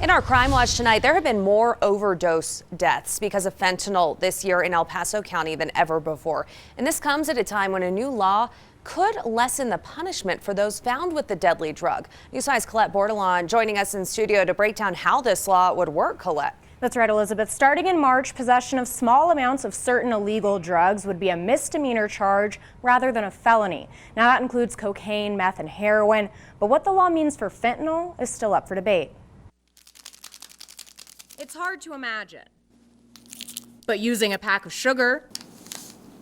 In our Crime Watch tonight, there have been more overdose deaths because of fentanyl this year in El Paso County than ever before. And this comes at a time when a new law could lessen the punishment for those found with the deadly drug. News 5's Colette Bordelon joining us in studio to break down how this law would work. Colette. That's right, Elizabeth. Starting in March, possession of small amounts of certain illegal drugs would be a misdemeanor charge rather than a felony. Now that includes cocaine, meth, and heroin. But what the law means for fentanyl is still up for debate. It's hard to imagine, but using a pack of sugar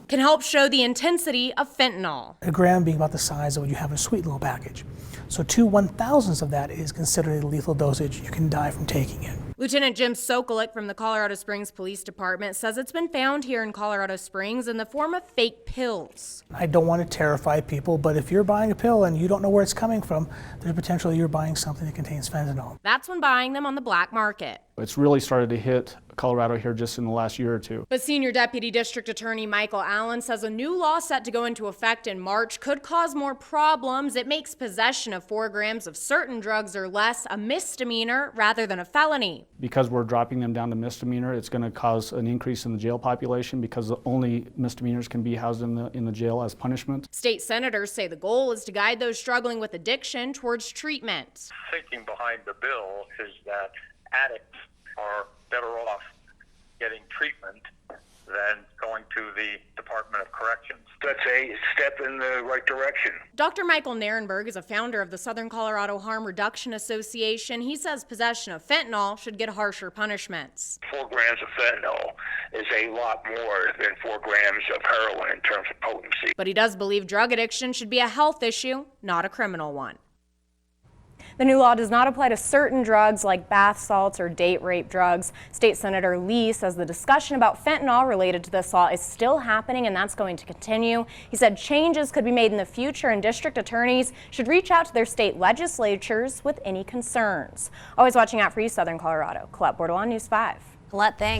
can help show the intensity of fentanyl. A gram being about the size of what you have in a sweet little package. So 2/1000ths of that is considered a lethal dosage. You can die from taking it. Lieutenant Jim Sokolik from the Colorado Springs Police Department says it's been found here in Colorado Springs in the form of fake pills. I don't want to terrify people, but if you're buying a pill and you don't know where it's coming from, there's potential you're buying something that contains fentanyl. That's when buying them on the black market. It's really started to hit Colorado here just in the last year or two. But Senior Deputy District Attorney Michael Allen says a new law set to go into effect in March could cause more problems. It makes possession of 4 grams of certain drugs or less a misdemeanor rather than a felony. Because we're dropping them down to misdemeanor, it's going to cause an increase in the jail population because only misdemeanors can be housed in the jail as punishment. State senators say the goal is to guide those struggling with addiction towards treatment. Thinking behind the bill is that addicts are better off getting treatment than going to the Department of Corrections. That's a step in the right direction. Dr. Michael Narenberg is a founder of the Southern Colorado Harm Reduction Association. He says possession of fentanyl should get harsher punishments. 4 grams of fentanyl is a lot more than 4 grams of heroin in terms of potency. But he does believe drug addiction should be a health issue, not a criminal one. The new law does not apply to certain drugs like bath salts or date rape drugs. State Senator Lee says the discussion about fentanyl related to this law is still happening, and that's going to continue. He said changes could be made in the future, and district attorneys should reach out to their state legislatures with any concerns. Always watching out for you, Southern Colorado. Colette Bordelon, News 5. Colette, thanks.